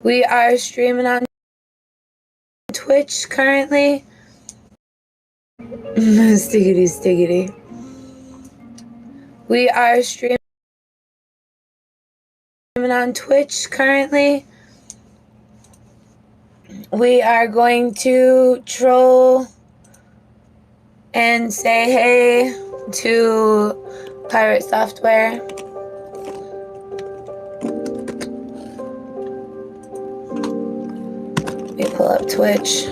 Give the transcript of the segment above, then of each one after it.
We are streaming on Twitch currently. Stiggity, stiggity. We are streaming on Twitch currently. We are going to troll and say hey to Pirate Software. Let me pull up Twitch.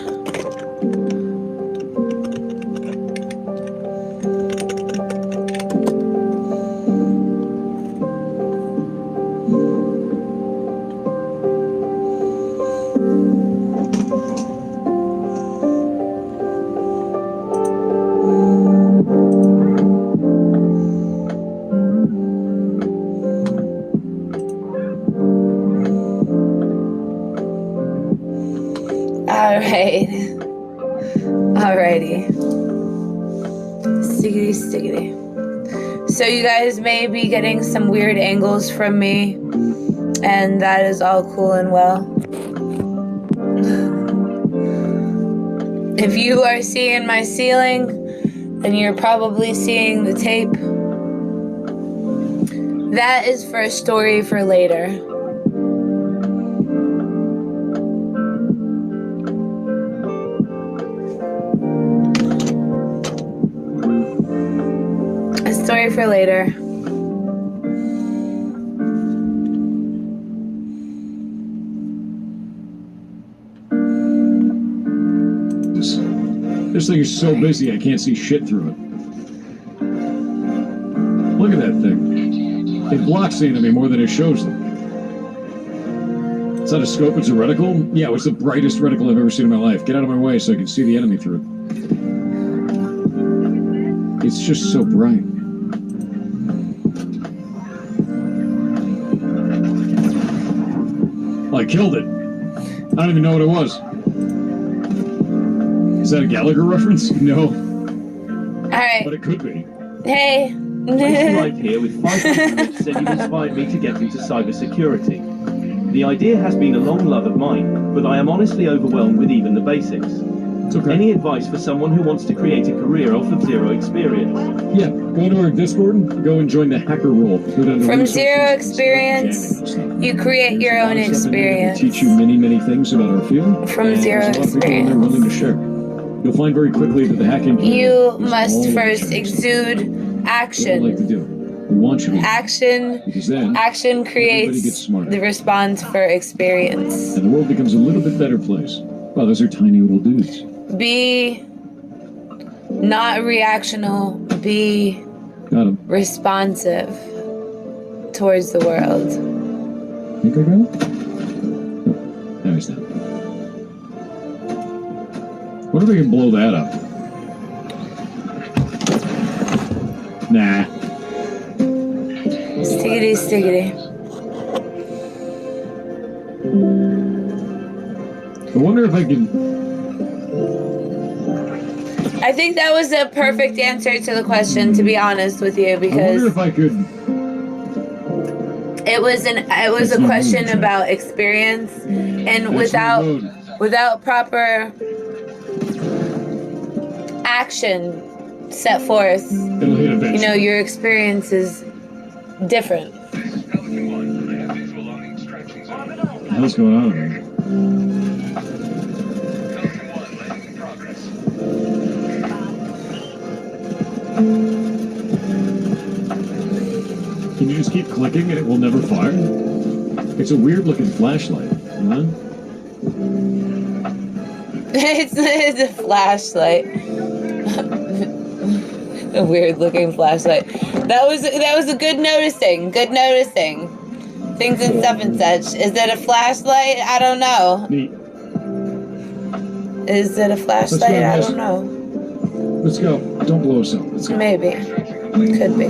Alrighty. Stiggity, stiggity. So you guys may be getting some weird angles from me, and that is all cool and well. If you are seeing my ceiling, then you're probably seeing the tape. That is for a story for later. Story for later. This thing is so busy I can't see shit through it. Look at that thing. It blocks the enemy more than it shows them. It's not a scope, it's a reticle? Yeah, it's the brightest reticle I've ever seen in my life. Get out of my way so I can see the enemy through it. It's just so bright. I killed it. I don't even know what it was. Is that a Gallagher reference? No. Alright. But it could be. Hey. Right here with 500 minutes said you inspired me to get into cybersecurity. The idea has been a long love of mine, but I am honestly overwhelmed with even the basics. It's okay. Any advice for someone who wants to create a career off of zero experience? Yeah, go to our Discord and go and join the hacker role. From zero experience, you create your own experience. Teach you many, many things about our field. From zero experience. People are willing to share. You'll find very quickly that the hacking. You must first exude action. What we like to do. We want you to. Action creates the response for experience. And the world becomes a little bit better place. Wow, those are tiny little dudes. Be not reactional, be responsive towards the world. Think I got it? Oh, there he's not. What if we can blow that up? Nah. Stiggity, stiggity. I wonder if I can... I think that was a perfect answer to the question, to be honest with you, because I wonder if I could... it was a question about experience, and without proper action set forth, you know, your experience is different. What's going on here? Can you just keep clicking and it will never fire? It's a weird looking flashlight, huh? It's a flashlight. A weird looking flashlight. That was a good noticing. Good noticing. Things and stuff and such. Is it a flashlight? I don't know. Neat. Is it a flashlight? I don't know. Let's go. Don't blow us up. Let's go. Maybe. Could be.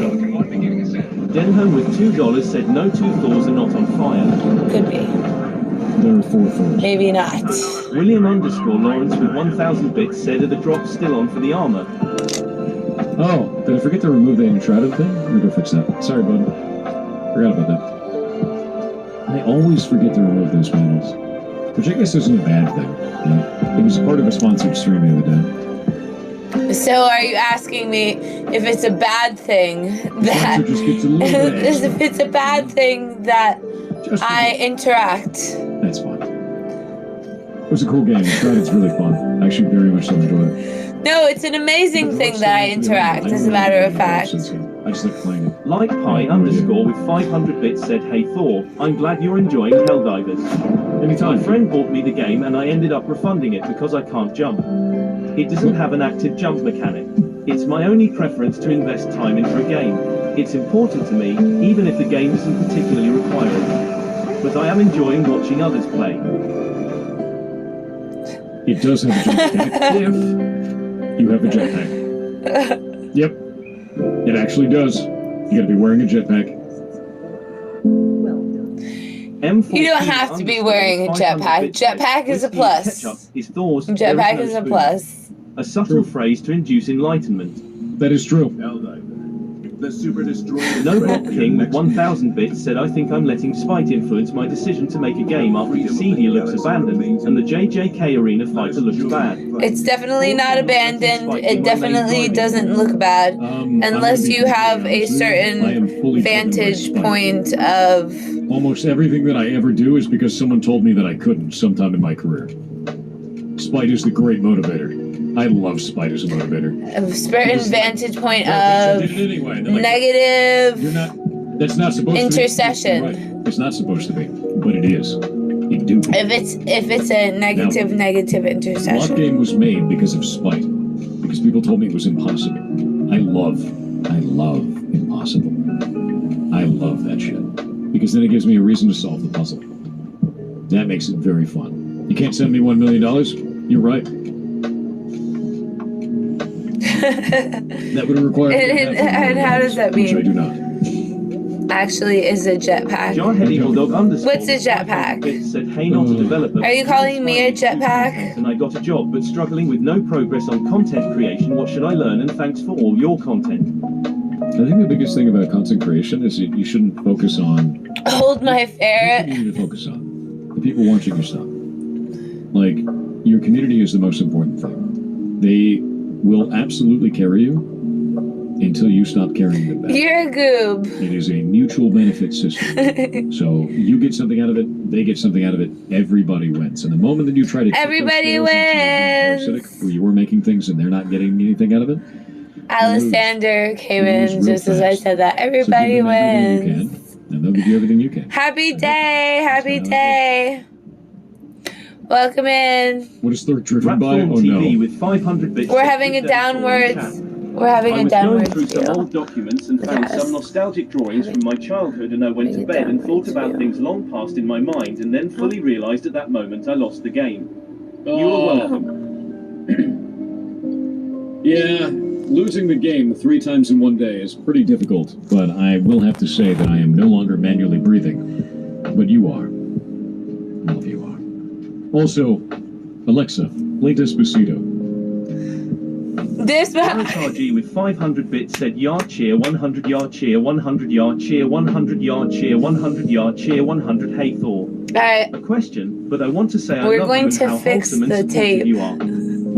Denholm with $2 said no 2 Thors are not on fire. Could be. There are 4 Thors. Maybe not. William _ Lawrence with 1,000 bits said are the drops still on for the armor? Oh, did I forget to remove the uncharted thing? Let me go fix that. Sorry, bud. Forgot about that. I always forget to remove those panels. Which I guess isn't a bad thing. It was part of a sponsored stream the other day. So are you asking me if it's a bad thing that Sponsor just gets a little bit extra. if it's a bad thing that Just a I bit. interact? That's fine. It was a cool game. It's really fun. I actually very much so enjoyed it. No, it's an amazing thing that I interact, as a matter of fact. I just like playing it. Like Pi underscore with 500 bits said, "Hey Thor, I'm glad you're enjoying Helldivers. My Anytime. friend bought me the game and I ended up refunding it because I can't jump. It doesn't have an active jump mechanic. It's my only preference to invest time into a game. It's important to me, even if the game isn't particularly requiring. But I am enjoying watching others play." It does have a jetpack if you have a jetpack. Yep. It actually does. You gotta be wearing a jetpack. M14 You don't have to be wearing a jetpack. Jetpack is a plus. Ketchup is Thor's Jetpack there is a no plus. spoon. A subtle phrase to induce enlightenment. That is true. The Super Destroyer. Nobot King with 1000 bits said, "I think I'm letting spite influence my decision to make a game after Dissidia looks abandoned and the JJK Arena fighter looks bad." It's definitely not abandoned. It definitely doesn't look bad. Unless you have a certain vantage point of... Almost everything that I ever do is because someone told me that I couldn't sometime in my career. Spite is the great motivator. I love spite as a motivator. A certain vantage point I of did it anyway. And they're like, negative You're not. That's not supposed intercession. to be. Right. It's not supposed to be, but it is. You do. If it's a negative Block intercession. Game was made because of spite. Because people told me it was impossible. I love impossible. I love that shit. Because then it gives me a reason to solve the puzzle. That makes it very fun. You can't send me $1 million? You're right. That would require. And how does that Which I mean? do not. Actually, is a jetpack. Jarhead Evil Dog underscore What's a jetpack? bits said, "Hey, not a developer. Are you calling me a jetpack? And I got a job, but struggling with no progress on content creation. What should I learn? And thanks for all your content." I think the biggest thing about content creation is that you shouldn't focus on. Hold my What ferret. you need to focus on the people watching your stuff. Like your community is the most important thing. They will absolutely carry you until you stop carrying them back. You're a goob. It is a mutual benefit system. So you get something out of it, they get something out of it, everybody wins. And the moment that you try to tip those Everybody scales into wins. parasitic, where you were making things and they're not getting anything out of it, Alexander came You lose in real just as I fast. said that. so give Everybody them everything you wins. can, and they'll give you everything you can. Happy day, happy day. Welcome in. What is Third driven by? Rapform Oh TV no. with 500 bits. We're said, having a "Good day, Thor and downwards. chat. We're having I a was going downwards through some deal. old documents and found some nostalgic drawings from my childhood, and I went to bed and thought about things long past in my mind, and then fully realized at that moment I lost the game. You are welcome. Yeah, losing the game 3 times in one day is pretty difficult, but I will have to say that I am no longer manually breathing. But you are. All of you are. Also, Alexa, play Despacito. This one. RSRG with 500 bits said, "Yard cheer, 100 yard cheer, 100 yard cheer, 100 yard cheer, 100 yard cheer, 100 hey Thor." Alright, A question, but I want to say I We're love going you and to how fix wholesome and the supportive tape. you are.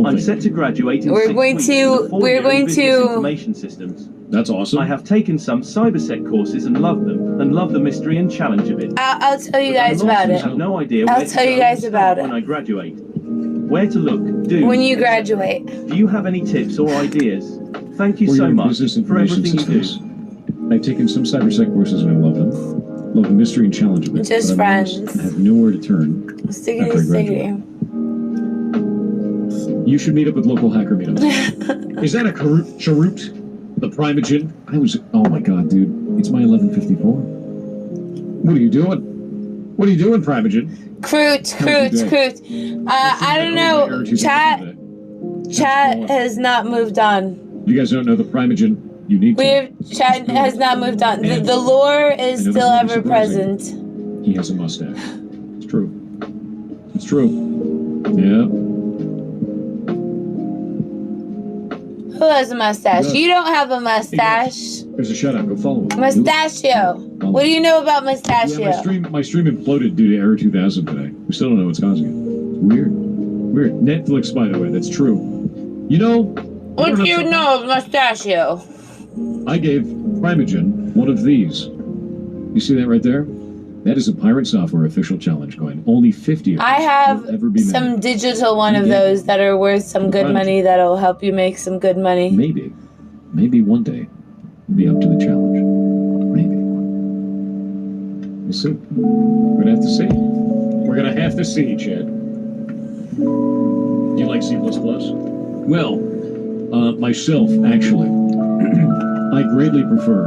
I'm set to graduate in We're 6 going weeks to- with a we're 4-year going in business to- information systems. That's awesome. I have taken some cybersec courses and love them, and love the mystery and challenge of it. I'll tell you But I guys about honestly it have no idea I'll where to tell you go guys and about start when it. I graduate. Where to look, do. when you graduate. Do you have any tips or ideas? Thank you For so your much business for information everything you do. systems. I've taken some cybersec courses and I love them. Love the mystery and challenge of it. Just but I'm honest, friends. I have nowhere to turn. Stiggity, After I stiggity. You should meet up with local hacker meetups. Is that a Charut? The Primogen? Oh my god, dude. It's my 1154. What are you doing? What are you doing, Primogen? Croot. I don't know. Chat has not moved on. You guys don't know the Primogen. You need to. Chat has not moved on. The lore is I know still this ever is surprising. present. He has a mustache. It's true. It's true. Yeah. Who has a mustache? Yes. You don't have a mustache. There's a shout out. Go follow him. Mustachio. What do you know about Yeah, mustachio? my stream imploded due to Error 2000 today. We still don't know what's causing it. Weird. Weird. Netflix, by the way, that's true. You know... What do you know of Mustachio? I gave Primogen one of these. You see that right there? That is a Pirate Software official challenge coin. Only 50 of I these have will ever be made. some digital one of those that are worth some good money that'll help you make some good money. Maybe. Maybe one day we'll be up to the challenge. Maybe. We'll see. We're gonna have to see. We're gonna have to see, Chad. Do you like C++? Well, myself, actually. I greatly prefer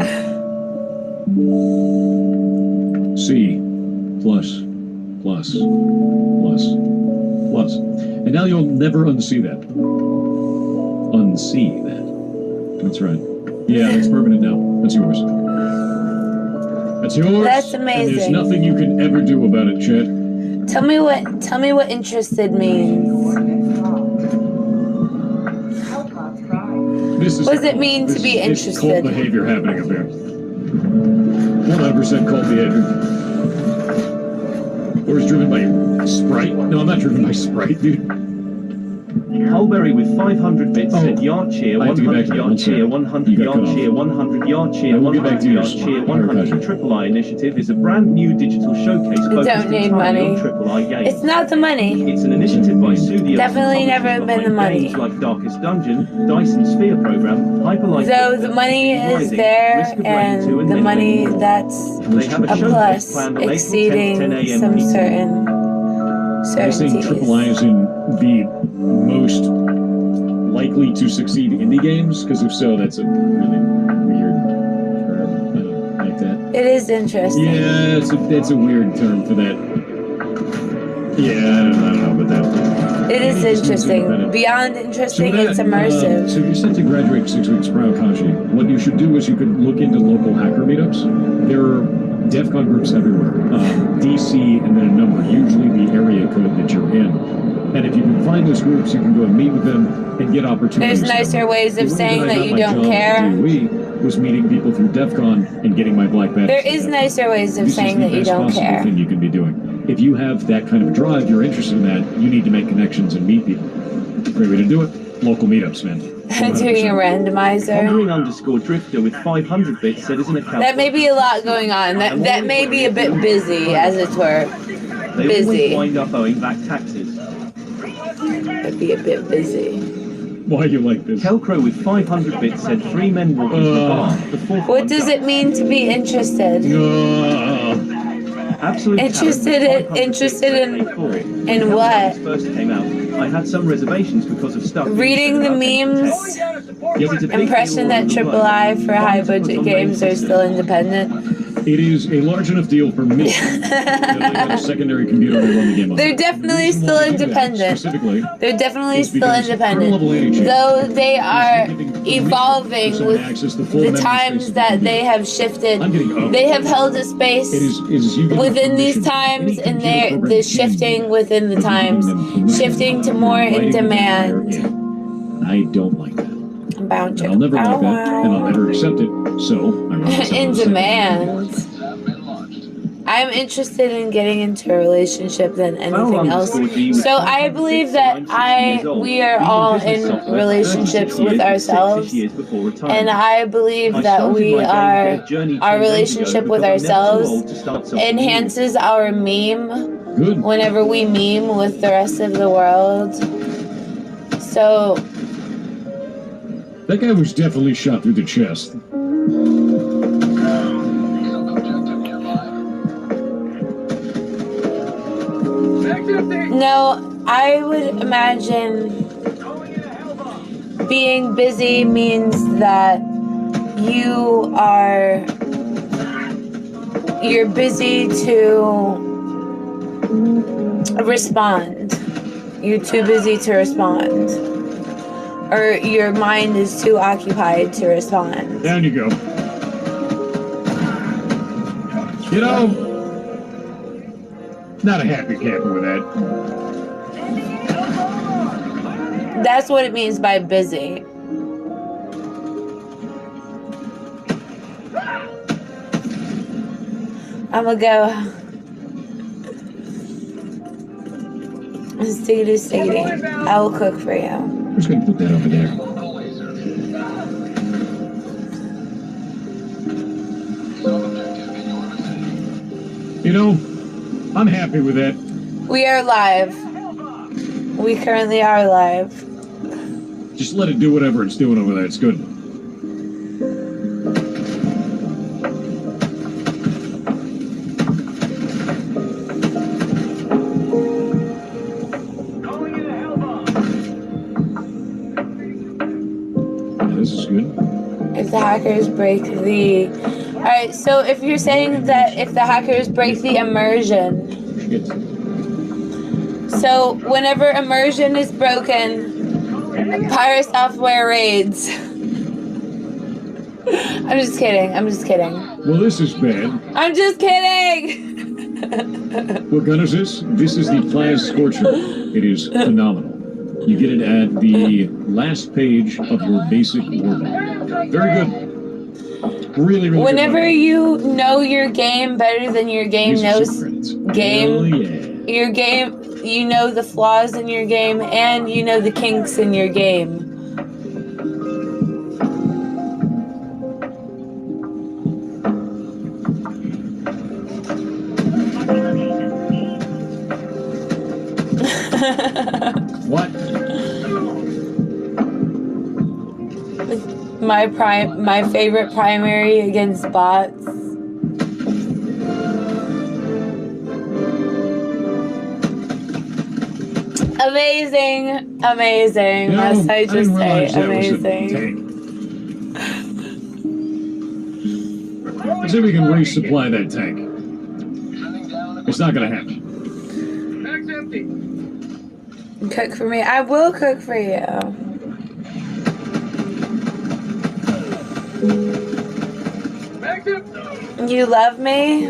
C++++++. And now you'll never unsee that. Unsee that. That's right. Yeah, it's permanent now. That's yours. That's yours. That's And there's amazing. nothing you can ever do about it, Chet. Tell me what interested means. This is What does it mean to be It's cult interested? behavior happening up here. 100% cult behavior. Or is driven by Sprite? No, I'm not driven by Sprite, dude. Hulberry with 500 bits said yard cheer, I have to get back 100 to that. yard One cheer, second. 100 You got yard cut off. cheer, 100 yard cheer, I will get back 100 to yard yours. cheer, Higher 100 pressure. Triple I initiative is a brand new digital showcase focused don't need entirely money. on Triple I games. It's not the money. It's an initiative by Studios. Definitely never been the money. Games like Darkest Dungeon, Dyson Sphere Program, Hyperlight. So the money is there, and the money that's They have a showcase plus planned on April 10th, exceeding 10 a.m. some Eastern. certain Are you saying Triple I certainties. is in the most likely to succeed indie games? Because if so, that's a really weird term. I don't like that. It is interesting. Yeah, that's a weird term for that. Yeah, I don't know about that. It is interesting. Beyond interesting, it's immersive. So you're set to graduate in 6 weeks, Proud Kashi. What you should do is you could look into local hacker meetups. There are DEF CON groups everywhere. DC and then a number, usually the area code that you're in. And if you can find those groups, you can go and meet with them and get opportunities. There's nicer ways The of way saying I that got you my don't job at care. DOE was meeting people through DEF CON and getting my black badge. There is nicer ways of This saying is that the you best don't possible care. thing you can be doing. If you have that kind of drive, you're interested in that, you need to make connections and meet people. Great way to do it. Local meetups, man. Doing a randomizer. Pondering_drifter with 500 bits said isn't a account. That may be a lot going on. That may be a bit busy, as it were. They busy. always wind up owing back taxes. It'd be a bit busy. Why you like this? Kelcrow with 500 bits said 3 men walking to the bar. The fourth What one does died. it mean to be interested? Absolute Interested talent, in- interested in- 500 bits, in When what? Kelcrow first came out, I had some reservations because of stuff. Reading the memes. Impression that AAA for high budget games are still independent. It is a large enough deal for me that I got a secondary computer to run the game on. They're definitely The reason still why I do that independent. Specifically, They're definitely is still because independent. kernel level AHA Though they are is giving evolving permission with to access the full the memory space times of that the they computer. have shifted. I'm getting old. They have held a space It is you giving within these permission to times, any and computer they're program the can shifting do within the that. You're times, giving them permission. shifting to You're more in inviting them to higher demand. end. I don't like that. Bound And I'll never like that, and I'll never accept it. So I run myself in a second demand. I'm interested in getting into a relationship than anything else. So I believe that we are all in relationships with ourselves, and I believe that our relationship with ourselves enhances our meme Good. whenever we meme with the rest of the world. So That guy was definitely shot through the chest. no, I would imagine being busy means that you're busy to respond. You're too busy to respond. Or your mind is too occupied to respond. Down you go. You know, not a happy camper with that. That's what it means by busy. I'm gonna go. Stiggity, stiggity. I will cook for you. I'm just gonna put that over there. You know, I'm happy with that. We are live. We currently are live. Just let it do whatever it's doing over there. It's good. Yeah, this is good. If the hackers break the... Alright, so if you're saying that if the hackers break the immersion... Shit. So whenever immersion is broken, pirate software raids. I'm just kidding. I'm just kidding. Well, this is bad. I'm just kidding! What gun is this? This is the Class Scorcher. It is phenomenal. You get it at the last page of your basic warband. Very good. Really, really Whenever good. you know your game better than your game These are knows some credits. game, Hell yeah. your game, you know the flaws in your game, and you know the kinks in your game. What? My favorite primary against bots. Amazing, amazing. You know, Must I just didn't say, realize that was a amazing. tank. Let's see if we can resupply that tank. It's not gonna happen. Cook for me. I will cook for you. You love me?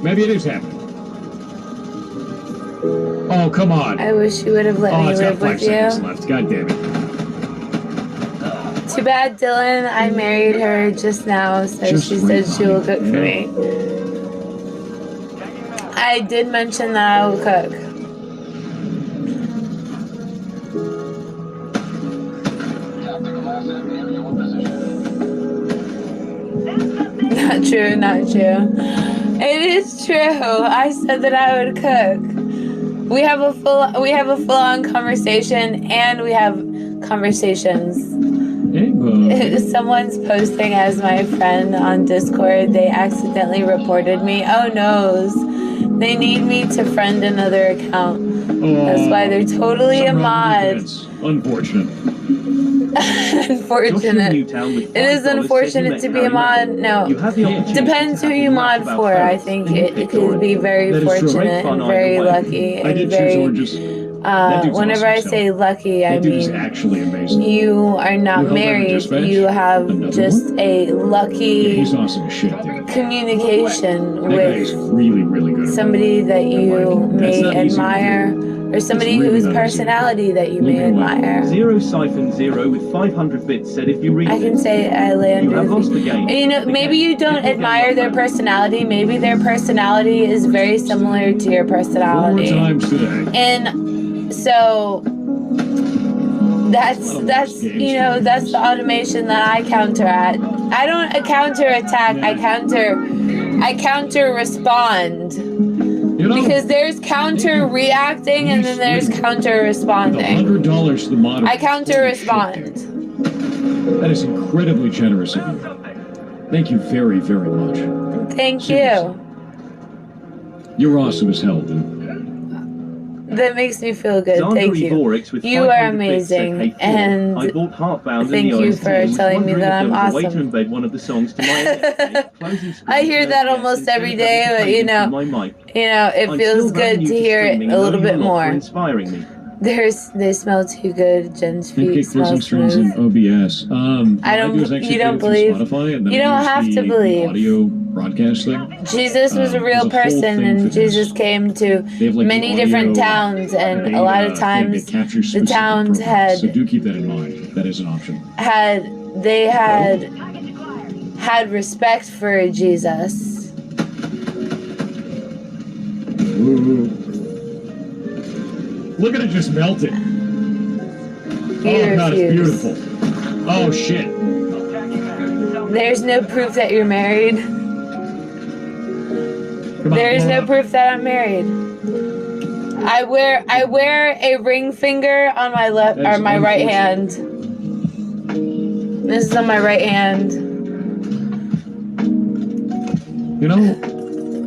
Maybe it is happening. Oh, come on. I wish you would have let me It's got live 5 with seconds you. left. God damn it. Too bad, Dylan. I married her just now, so Just she said she will cook rewind, for you me. I did mention that I will cook. Not true, not true. It is true. I said that I would cook. We have a full-on conversation, and we have conversations. Hey, bud. Someone's posting as my friend on Discord. They accidentally reported me. Oh noes. They need me to friend another account. That's why they're totally a mod. Unfortunate. Unfortunate. It is unfortunate to be a mod. No. Depends who you mod for. I think it could be very fortunate and very lucky I and did choose very... oranges. That dude's whenever awesome I still. say lucky, I That dude is mean actually amazing. you are not You help married. dispatch? You have Another just one? a Yeah, lucky he's awesome as shit, dude. communication That guy is with really, really good. somebody that you That's may not easy to admire, or somebody It's really whose not easy. personality that you Look may at what- admire. 0-0 with 500 bits said if you read I can this, say I land you have with lost the game. you know, maybe you don't admire their personality. Maybe their personality is very similar to your 4 personality. times today. And so that's you know, that's the automation that I counter at. I don't counter attack. I counter respond. You know, Because there's counter reacting and then there's counter responding. $100 to the moderator. I counter respond. That is incredibly generous of you. Thank you very, very much. Thank you. You're awesome as hell, dude. That makes me feel good. Thank you. You are amazing, and I bought Heartbound thank and the you OST for and was telling me wondering that if I'm there was a way to awesome. embed one of the songs to my I hear that almost every day, but you know, it feels good to hear it a little bit more. Inspiring me. They smell too good. Jen's feet Pancake smell closing strings in smooth. OBS. I don't- What do is actually you don't play it through believe- Spotify, and then you I don't use have to the believe. audio broadcast thing. Jesus was a real there's a whole person, thing for and this. Jesus came to They have, like, many the different audio towns, and beta a lot of thing times that captures the specific towns programs. So had do keep that in mind. That is an option. had respect for Jesus. Ooh. Look at it just melted. You Oh god, it's refuse. beautiful. Oh shit. There's no proof that you're married. Come on, There is blow no up. proof that I'm married. I wear a ring finger on my left That's or my right hand. unfortunate. This is on my right hand. You know,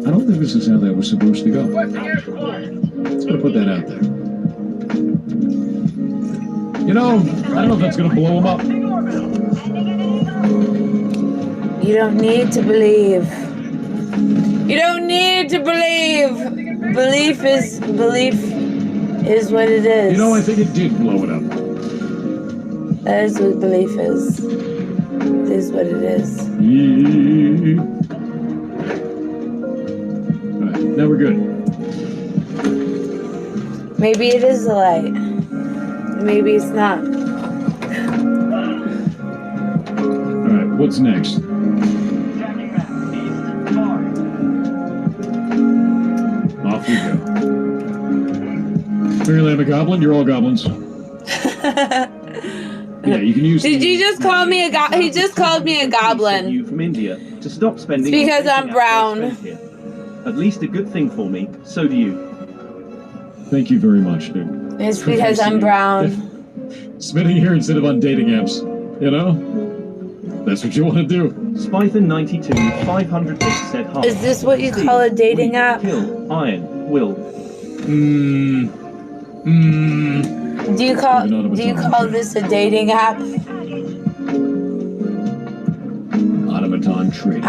I don't think this is how that was supposed to go. Let's gonna put that out there. You know, I don't know if that's gonna blow him up. You don't need to believe. You don't need to believe. Belief is what it is. You know, I think it did blow it up. That is what belief is. It is what it is. Alright, now we're good. Maybe it is a light. Maybe it's not. Alright, what's next? Off we go. Clearly I'm a goblin, you're all goblins. Yeah, you can use. Did you just call me a goblin? He just called me a goblin. You from India to stop spending. It's because on I'm dating apps I brown. spent here. At least a good thing for me. So do you. Thank you very much, dude. It's because I'm brown. Spending here instead of on dating apps, you know? That's what you want to do. Spython92 with 500 bits said hi. Is this what you call a dating app? Kill, Iron, Will. Do you call this a dating app? Automaton trading.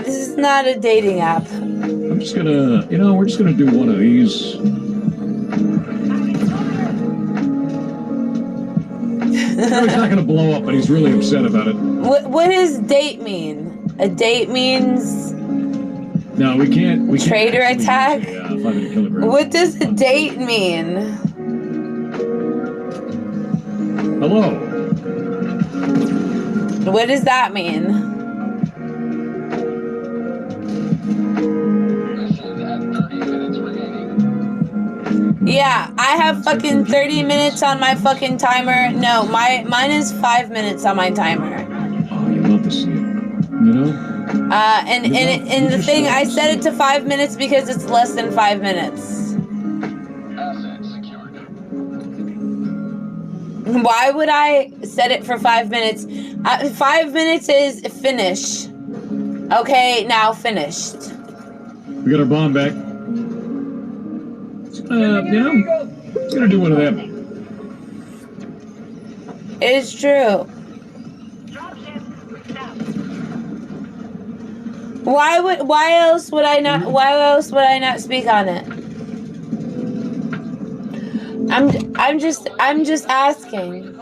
This is not a dating app. I'm just gonna, we're just gonna do one of these. No, he's not gonna blow up, but he's really upset about it. What does date mean? A date means No, we can't. Trader attack? Yeah, 500 kilograms. What does a date mean? Hello. What does that mean? Yeah, I have fucking 30 minutes on my fucking timer. No, mine is 5 minutes on my timer. Oh, you love to see it. You know? And the thing, I set it to 5 minutes because it's less than 5 minutes. Why would I set it for 5 minutes? 5 minutes is finish. Okay, now finished. We got our bomb back. It's gonna do one of them. It's true. Why else would I not speak on it? I'm just asking.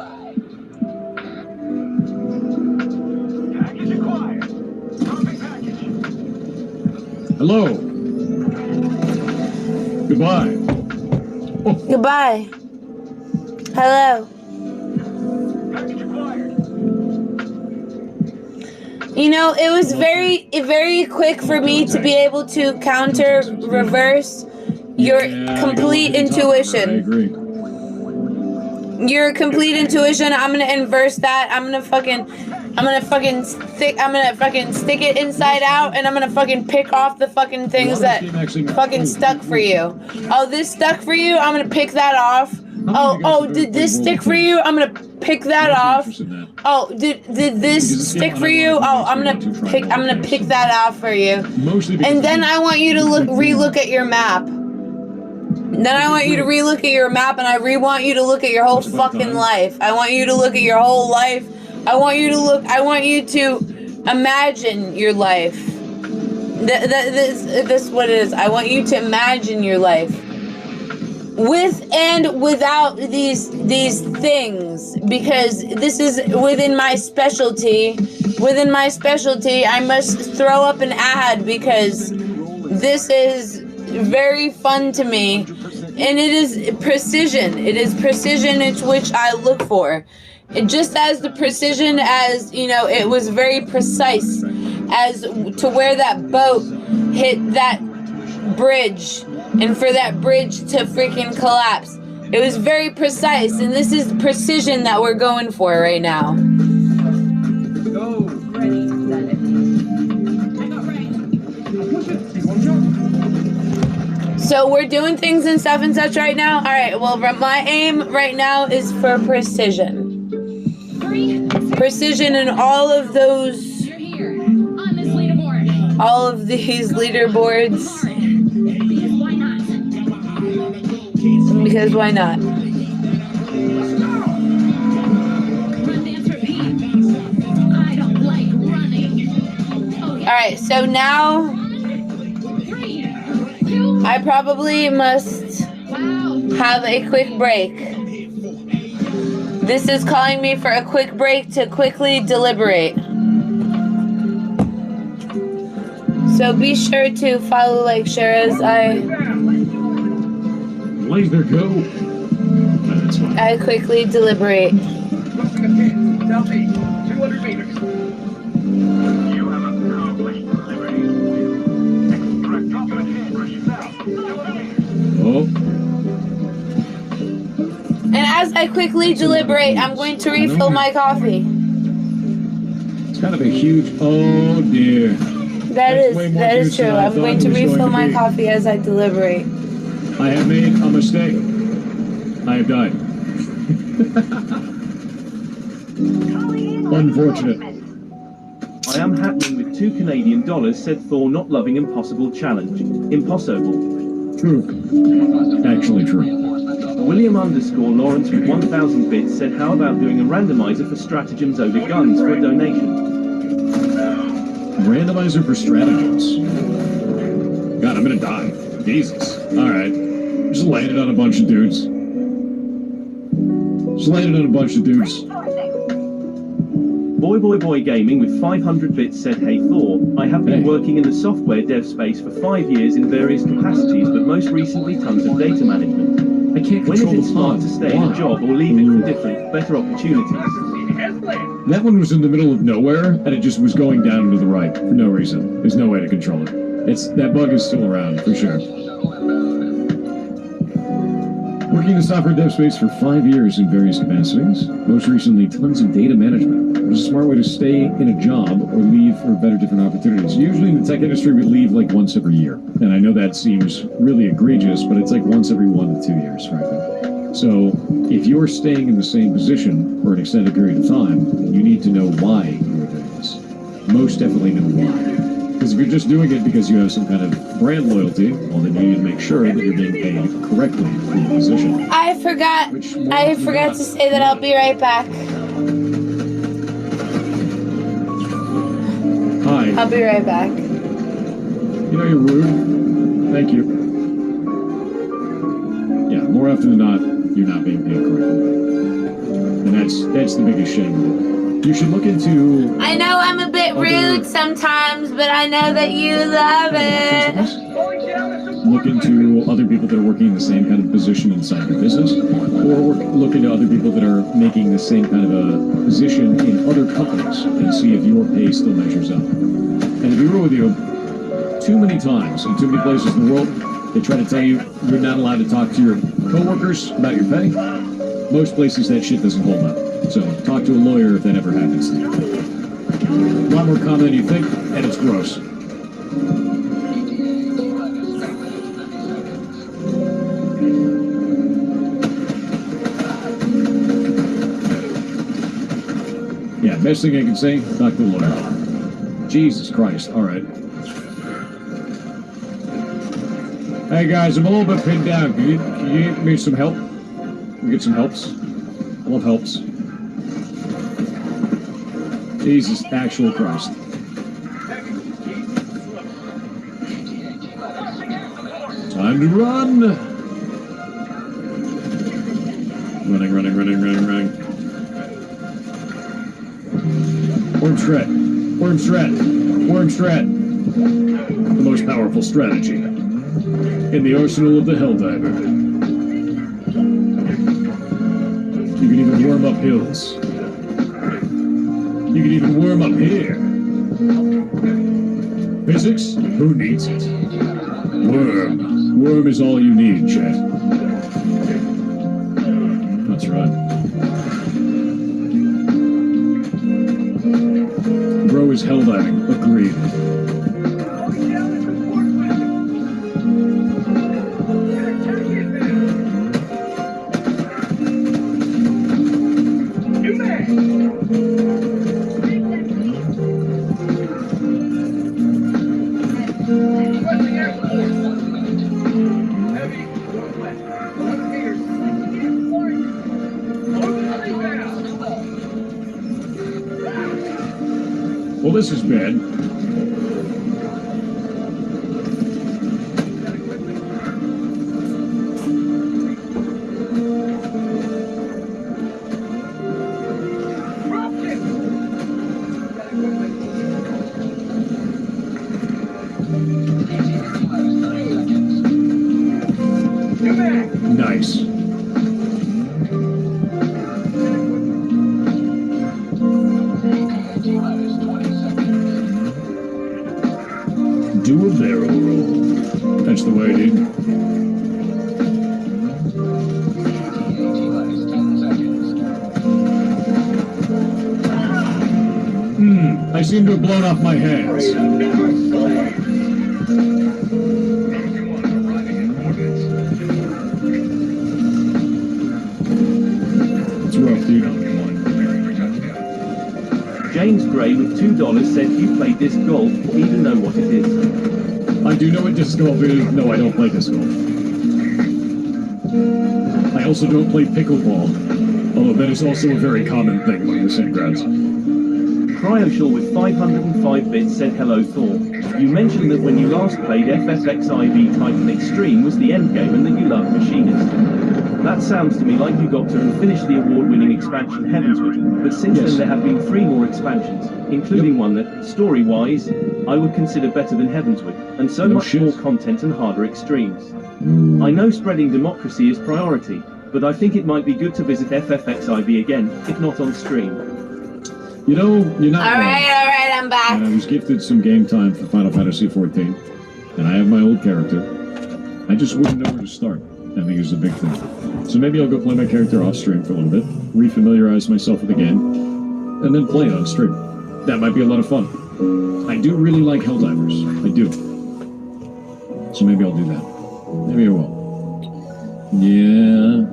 Hello. Goodbye. Oh. Goodbye. Hello. You know, it was very quick for me to be able to reverse your complete intuition. I agree. Your complete intuition. I'm gonna inverse that. I'm gonna fucking stick it inside out, and I'm gonna fucking pick off the fucking things that fucking stuck for you. Oh, this stuck for you? I'm gonna pick that off. Oh, did this stick for you? I'm gonna pick that off. Oh, did this stick for you? Oh, I'm gonna pick that off for you. And then I want you to relook at your map. Then I want you to relook at your map, and I want you to look at your whole fucking life. I want you to look at your whole life. I want you to imagine your life. This is what it is. I want you to imagine your life. With and without these things, because this is within my specialty. Within my specialty, I must throw up an ad because this is very fun to me, and it is precision. It is precision in which I look for. Just as the precision as, it was very precise as to where that boat hit that bridge and for that bridge to freaking collapse. It was very precise, and this is precision that we're going for right now. Go. Ready, set it. I got right. Push it. Take one jump. So we're doing things and stuff and such right now? Alright, well, my aim right now is for precision. 3, 2, Precision in all of those, you're here. On this leaderboard. all of these leaderboards. Because why not? Because why not? Run, dance, repeat. I don't like running. Oh, yeah. Alright, so now 3, 2, I probably must wow. have a quick break. This is calling me for a quick break to quickly deliberate. So be sure to follow, like, share as Laser go. No, that's fine. I quickly deliberate. South 8, 200 meters. You have accomplished liberty. Extract document south, 200 meters. Oh, And as I quickly deliberate, I'm going to refill my coffee. it's kind of a huge. Oh dear. That That's way is more true. juice than I I'm thought going it to was going refill to my be. coffee as I deliberate. I have made a mistake. I have died. Unfortunate. I am happening with $2 Canadian, said Thor, not loving impossible challenge. Impossible. True. Actually true. William _ Lawrence with 1,000 bits said, how about doing a randomizer for stratagems over guns for a donation? Randomizer for stratagems. God, I'm gonna die. Jesus. Alright. Just landed on a bunch of dudes. Just landed on a bunch of dudes. Boy Gaming with 500 bits said, hey Thor, I have been Hey. working in the software dev space for 5 years in various capacities, but most recently tons of data management. I can't When is control it the smart fun. to stay in Why? a job or leave it for different, better opportunities? That one was in the middle of nowhere, and it just was going down to the right for no reason. There's no way to control it. That bug is still around, for sure. Working in the software dev space for 5 years in various capacities, most recently tons of data management. It was a smart way to stay in a job or leave for better different opportunities. Usually in the tech industry, we leave like once every year. And I know that seems really egregious, but it's like once every 1 to 2 years, frankly. So if you're staying in the same position for an extended period of time, you need to know why you're doing this. Most definitely know why. Because if you're just doing it because you have some kind of brand loyalty, well, then you need to make sure that you're being paid correctly for your position. I forgot to say that I'll be right back. Hi. I'll be right back. You know you're rude. Thank you. Yeah, more often than not, you're not being paid correctly. And that's the biggest shame of it. You should look into... I know I'm a bit rude sometimes, but I know that you love it. Look into other people that are working in the same kind of position inside your business, or look into other people that are making the same kind of a position in other companies and see if your pay still measures up. And to be real with you, too many times in too many places in the world, they try to tell you you're not allowed to talk to your coworkers about your pay. Most places that shit doesn't hold up. So talk to a lawyer if that ever happens to you. A lot more common than you think, and it's gross. Yeah, best thing I can say, talk to a lawyer. Jesus Christ, alright. Hey guys, I'm a little bit pinned down. Can you get me some help? Can we get some helps? I love helps. Jesus, actual Christ. Time to run! Running. Worm shred. The most powerful strategy in the arsenal of the Helldiver. You can even worm up hills. You can even worm up here. Physics? Who needs it? Worm. Worm is all you need, chat. hell diving. Agreed. Going down as a sport weapon. They're attacking now. New man. Requesting air support. Heavy, northwest, 100 meters. Orbiting now. Well, this is bad. Dropped it. New man. Nice. Do a barrel roll. That's the way, dude. I seem to have blown off my hands. It's rough, dude. James Gray with $2 said you play disc golf or even know what it is. I do know what disc golf is. No, I don't play disc golf. I also don't play pickleball, although that is also a very common thing among the same crowds. Cryoshaw with 505 bits said hello Thor. You mentioned that when you last played FFXIV Titan Extreme was the endgame and that you loved Machinist. That sounds to me like you got to and finished the award-winning expansion Heavensward, but since Yes. then there have been 3 more expansions, including one that, story-wise, I would consider better than Heavensward, and so No much shit. more content and harder extremes. I know spreading democracy is priority, but I think it might be good to visit FFXIV again, if not on stream. You know, you're not wrong. Alright, I'm back. And I was gifted some game time for Final Fantasy XIV, and I have my old character. I just wouldn't know where to start. I think it's a big thing. So maybe I'll go play my character off stream for a little bit, refamiliarize myself with the game, and then play it on stream. That might be a lot of fun. I do really like Helldivers. I do. So maybe I'll do that. Maybe I will. Yeah.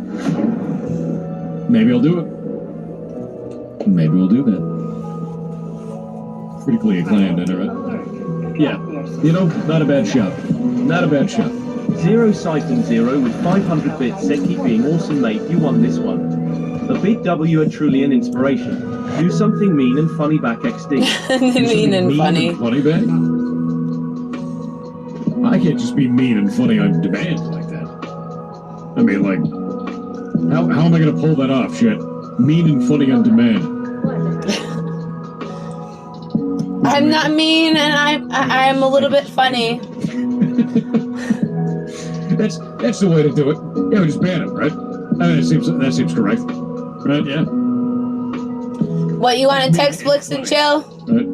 Maybe I'll do it. Maybe we'll do that. Critically acclaimed, isn't it? Yeah. You know, not a bad shot. Not a bad shot. Zero Siphon Zero with 500 bits said keep being awesome mate, you won this one. A big W are truly an inspiration. Do something mean and funny back XD. Mean and funny. Funny back? I can't just be mean and funny on demand like that. I mean, like, how am I going to pull that off, shit? Mean and funny on demand. I'm not mean and I'm a little bit funny. That's the way to do it. Yeah, we just ban him, right? I mean, that seems correct, right? Yeah. What, you want to text Flix and chill? Right.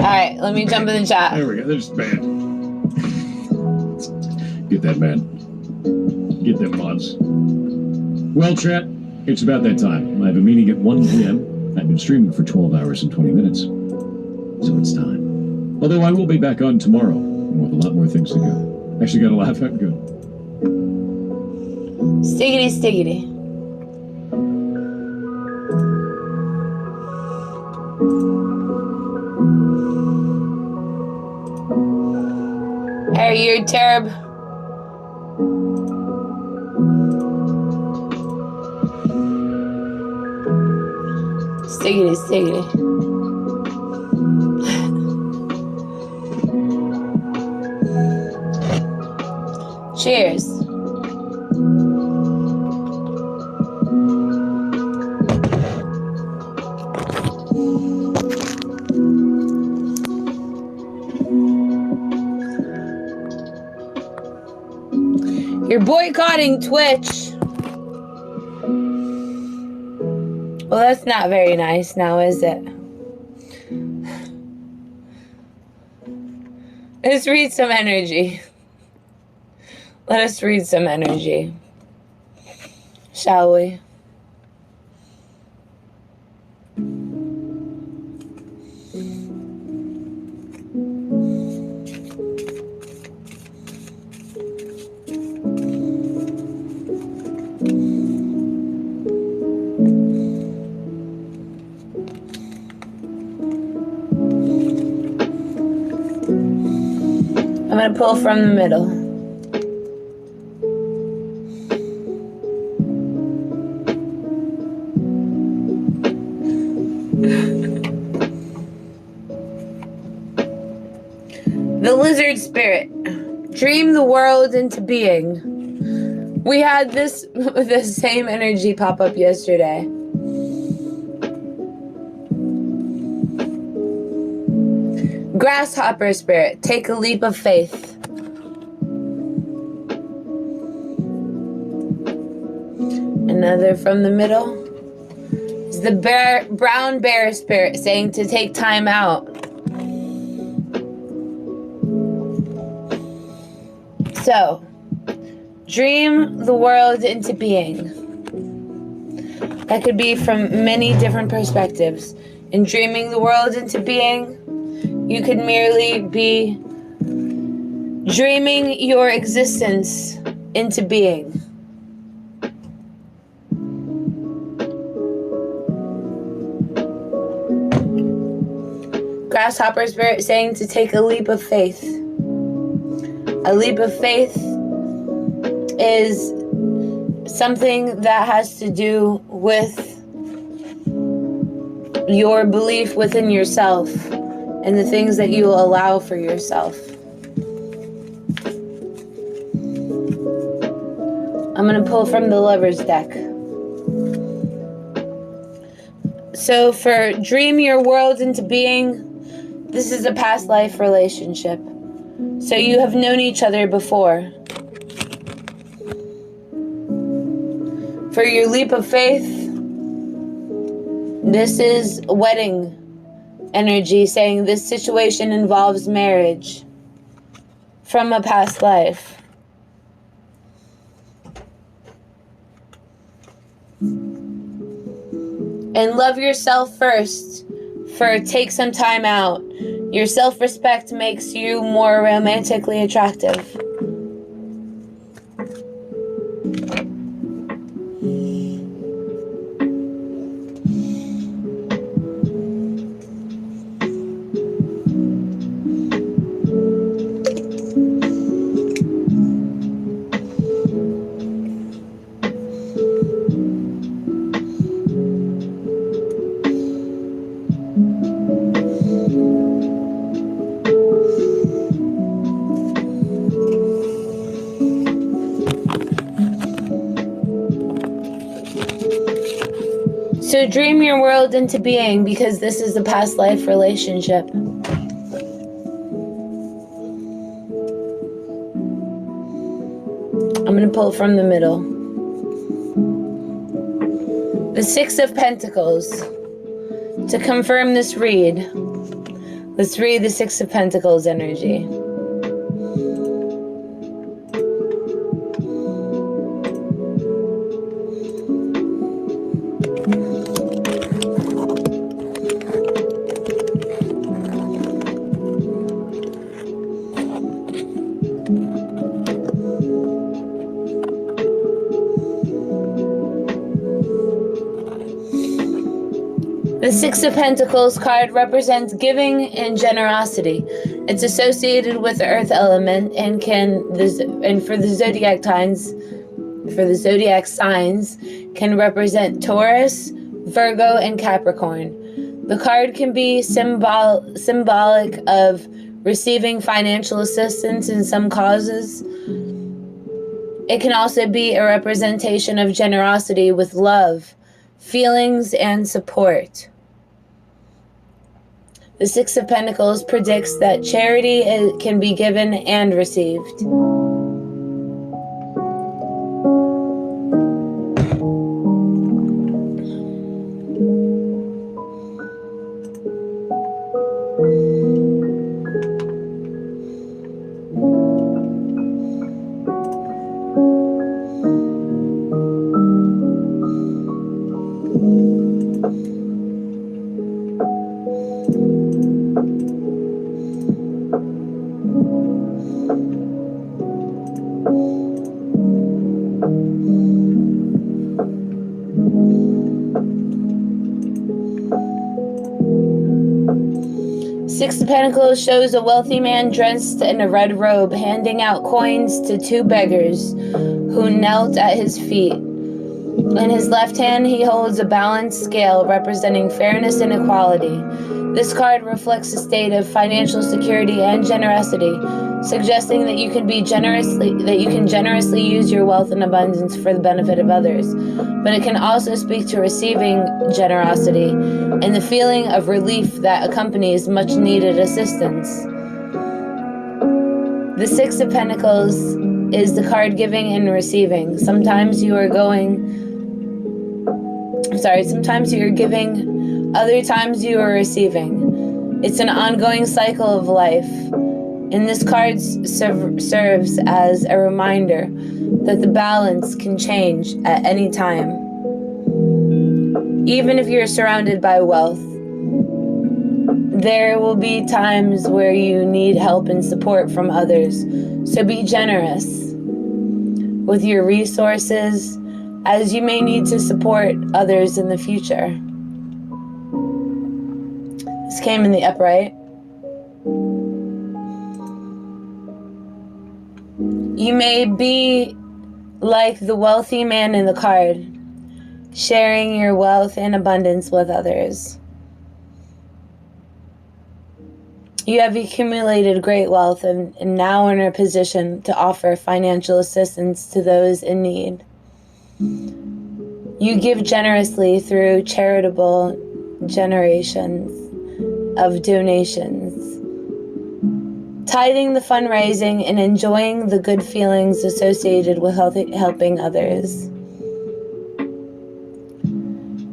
Alright, let me jump in the chat. There we go. They're just banned. Get that man. Get them mods. Well, chat, it's about that time. I have a meeting at 1 p.m. I've been streaming for 12 hours and 20 minutes. So it's time. Although I will be back on tomorrow with a lot more things to go. Actually got to laugh out good. Stiggity, stiggity. Hey, you Turb. Stiggity, stiggity. Cheers. You're boycotting Twitch. Well, that's not very nice now, is it? Let's read some energy. Let us read some energy. Shall we? going to pull from the middle. The lizard spirit. Dream the world into being. We had the same energy pop up yesterday. Grasshopper spirit. Take a leap of faith. Another from the middle is the brown bear spirit saying to take time out. So, dream the world into being. That could be from many different perspectives. In dreaming the world into being, you could merely be dreaming your existence into being. Grasshopper spirit saying to take a leap of faith. A leap of faith is something that has to do with your belief within yourself and the things that you allow for yourself. I'm going to pull from the Lover's deck. So for dream your world into being, this is a past life relationship. So you have known each other before. For your leap of faith, this is wedding energy, saying this situation involves marriage from a past life. And love yourself first. For take some time out. Your self-respect makes you more romantically attractive. So dream your world into being, because this is a past life relationship. I'm going to pull from the middle. The Six of Pentacles. To confirm this read, let's read the Six of Pentacles energy. The Six of Pentacles card represents giving and generosity. It's associated with the earth element and for the zodiac signs can represent Taurus, Virgo, and Capricorn. The card can be symbolic of receiving financial assistance in some causes. It can also be a representation of generosity with love, feelings, and support. The Six of Pentacles predicts that charity can be given and received. Six of Pentacles shows a wealthy man dressed in a red robe handing out coins to two beggars who knelt at his feet. In his left hand, he holds a balanced scale representing fairness and equality. This card reflects a state of financial security and generosity, suggesting that you can generously use your wealth and abundance for the benefit of others. But it can also speak to receiving generosity and the feeling of relief that accompanies much needed assistance. The Six of Pentacles is the card giving and receiving. Sometimes you are giving, other times you are receiving. It's an ongoing cycle of life. And this card serves as a reminder that the balance can change at any time. Even if you're surrounded by wealth, there will be times where you need help and support from others. So be generous with your resources, as you may need to support others in the future. This came in the upright. You may be like the wealthy man in the card, sharing your wealth and abundance with others. You have accumulated great wealth and now are in a position to offer financial assistance to those in need. You give generously through charitable generations of donations, tithing the fundraising and enjoying the good feelings associated with helping others.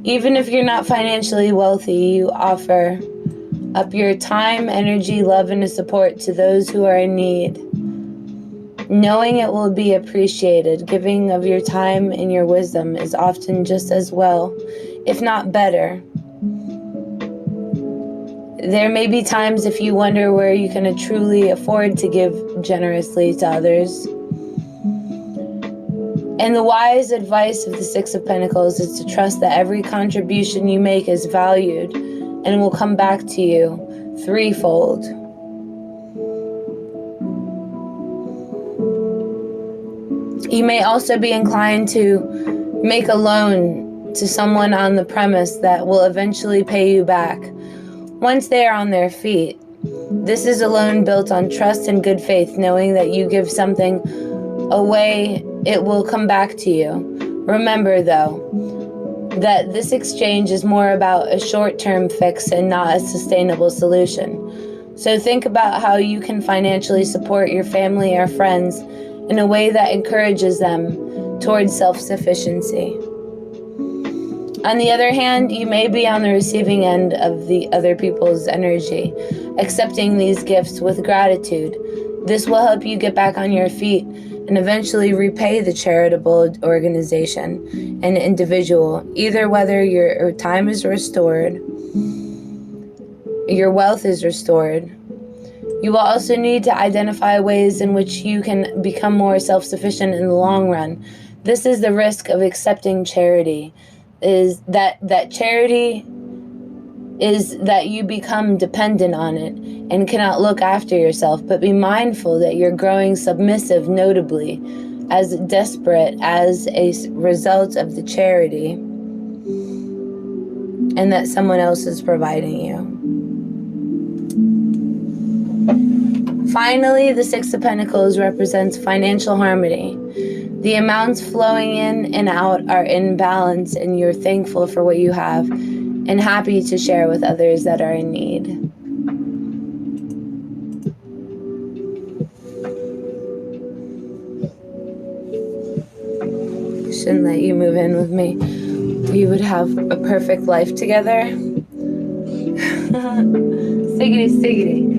Even if you're not financially wealthy, you offer up your time, energy, love, and support to those who are in need, knowing it will be appreciated. Giving of your time and your wisdom is often just as well, if not better. There may be times if you wonder where you can truly afford to give generously to others. And the wise advice of the Six of Pentacles is to trust that every contribution you make is valued and will come back to you threefold. You may also be inclined to make a loan to someone on the premise that will eventually pay you back once they are on their feet. This is a loan built on trust and good faith, knowing that you give something away, it will come back to you. Remember, though, that this exchange is more about a short-term fix and not a sustainable solution. So think about how you can financially support your family or friends in a way that encourages them towards self-sufficiency. On the other hand, you may be on the receiving end of the other people's energy, accepting these gifts with gratitude. This will help you get back on your feet and eventually repay the charitable organization and individual, either whether your time is restored, your wealth is restored. You will also need to identify ways in which you can become more self-sufficient in the long run. This is the risk of accepting charity, is that charity is that you become dependent on it and cannot look after yourself, but be mindful that you're growing submissive, notably, as desperate as a result of the charity and that someone else is providing you. Finally, the Six of Pentacles represents financial harmony. The amounts flowing in and out are in balance, and you're thankful for what you have and happy to share with others that are in need. Shouldn't let you move in with me. We would have a perfect life together. Stiggity, stiggity.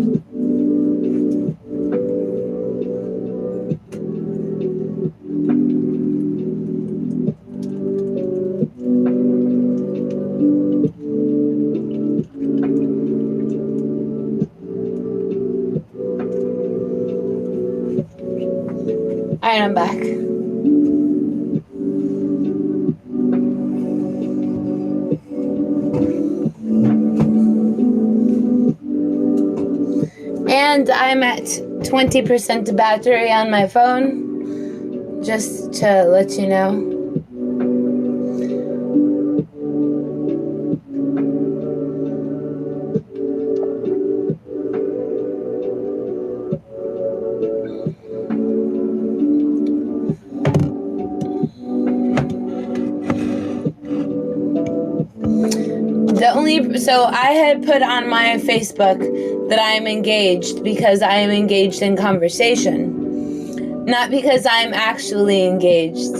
Alright, I'm back. And I'm at 20% battery on my phone, just to let you know. So I had put on my Facebook that I am engaged because I am engaged in conversation. Not because I'm actually engaged.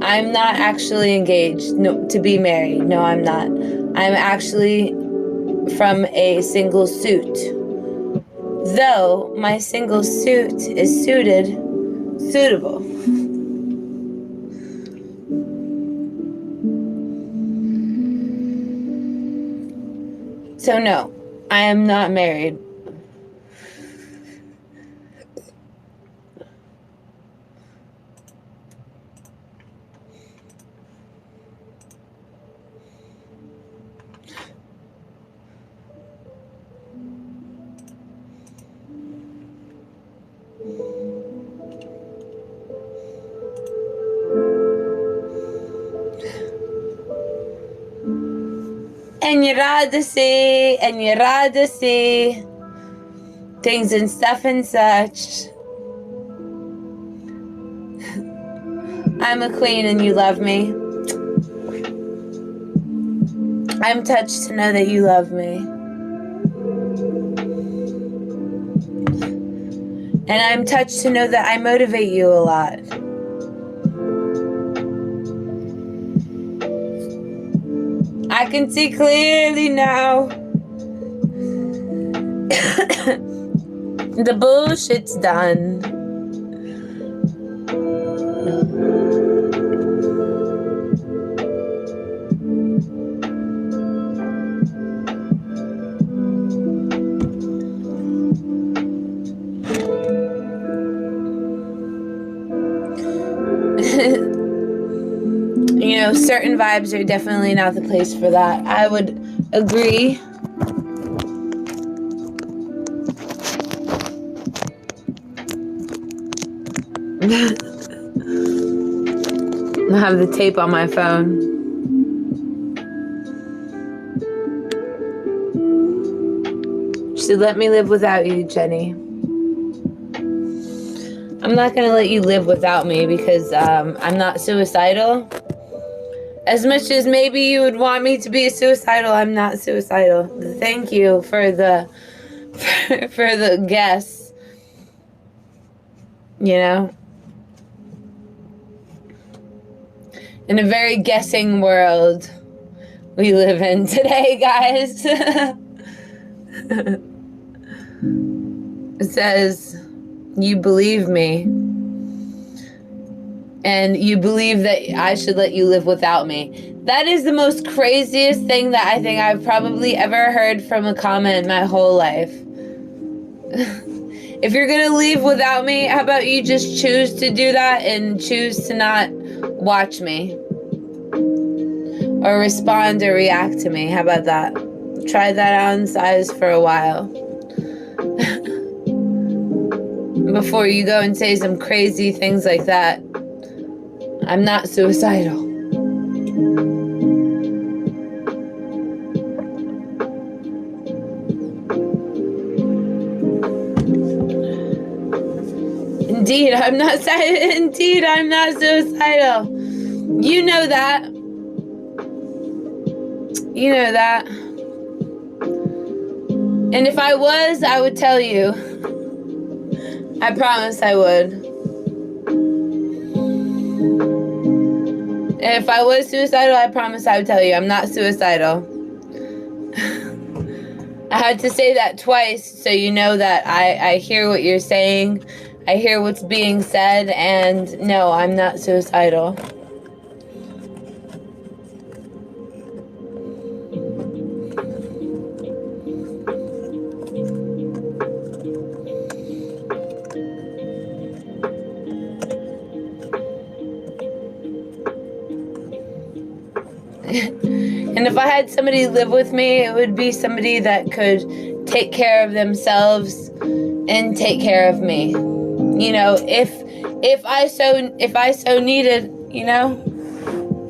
I'm not actually engaged to be married. No, I'm not. I'm actually from a single suit. Though my single suit is suitable. So no, I am not married. And you rather see things and stuff and such. I'm a queen and you love me. I'm touched to know that you love me. And I'm touched to know that I motivate you a lot. I can see clearly now. The bullshit's done. You know, certain vibes are definitely not the place for that. I would agree. I have the tape on my phone. Should let me live without you, Jenny. I'm not gonna let you live without me because I'm not suicidal. As much as maybe you would want me to be suicidal, I'm not suicidal. Thank you for the for the guess. You know? In a very guessing world we live in today, guys. It says, you believe me. And you believe that I should let you live without me. That is the most craziest thing that I think I've probably ever heard from a comment my whole life. If you're gonna leave without me, how about you just choose to do that and choose to not watch me? Or respond or react to me. How about that? Try that on size for a while. Before you go and say some crazy things like that. I'm not suicidal. Indeed, I'm not suicidal. You know that. You know that. And if I was, I would tell you. I promise I would. If I was suicidal, I promise I would tell you. I'm not suicidal. I had to say that twice so you know that I hear what you're saying. I hear what's being said, and no, I'm not suicidal. And if I had somebody live with me, it would be somebody that could take care of themselves and take care of me. You know, if I so needed, you know,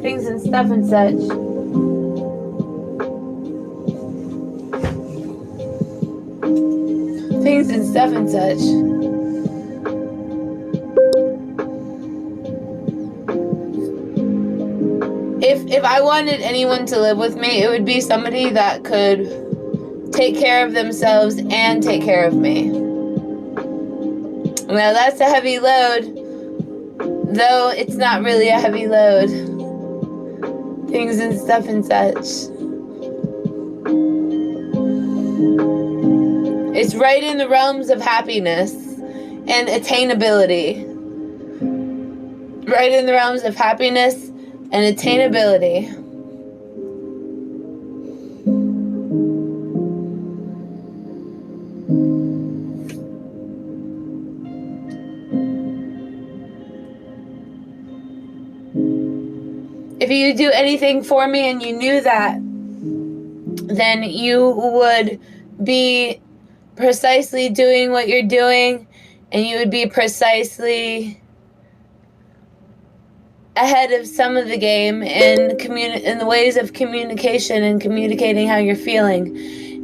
things and stuff and such. Things and stuff and such. If I wanted anyone to live with me, it would be somebody that could take care of themselves and take care of me. Now that's a heavy load, though it's not really a heavy load. Things and stuff and such. It's right in the realms of happiness and attainability. Right in the realms of happiness and attainability. If you do anything for me and you knew that, then you would be precisely doing what you're doing, and you would be precisely ahead of some of the game in the ways of communication and communicating how you're feeling.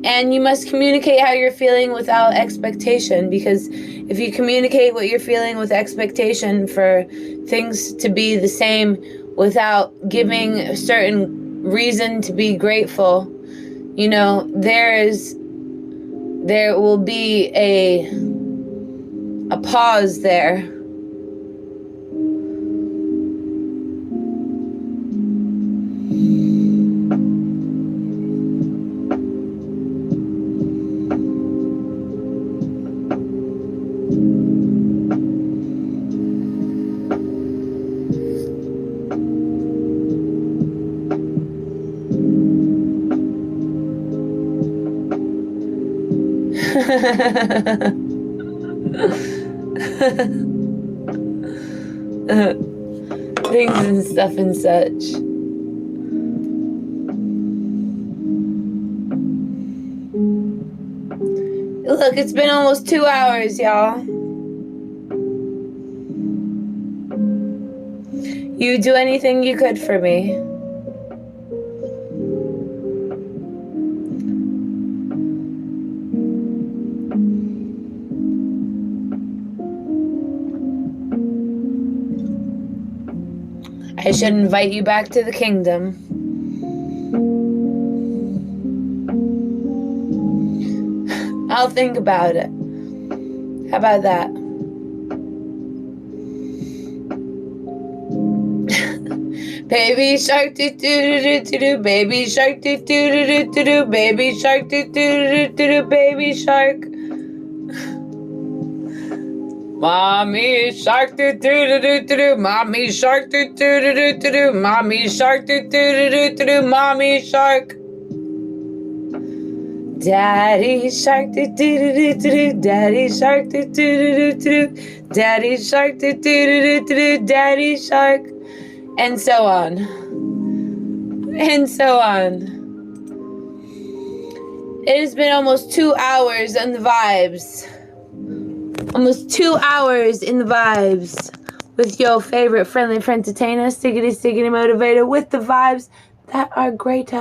And you must communicate how you're feeling without expectation, because if you communicate what you're feeling with expectation for things to be the same without giving a certain reason to be grateful, you know, there will be a pause there. Things and stuff and such. Look, it's been almost 2 hours, y'all. You do anything you could for me. I should invite you back to the kingdom. I'll think about it. How about that? Baby shark do do do do do, baby shark do do do do do, baby shark do do do do, baby shark. Mommy shark do do do do do, mommy shark do do do do do, mommy shark do do do do, mommy shark. Daddy shark do do do do, daddy shark do do do do, daddy shark do do do, daddy shark, and so on, and so on. It has been almost 2 hours on the vibes. Almost 2 hours in the vibes with your favorite friendly friend-entertainer, stickity motivator, with the vibes that are greater.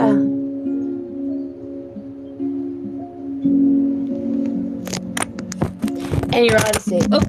And your odyssey. Oh.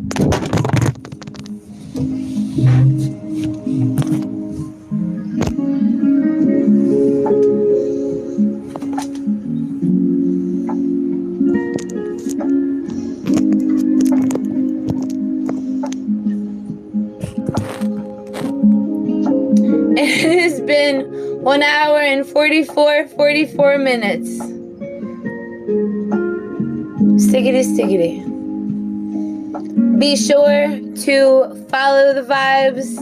It has been 1 hour and 44 minutes. Stickity. Be sure to follow the vibes,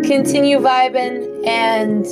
continue vibing, and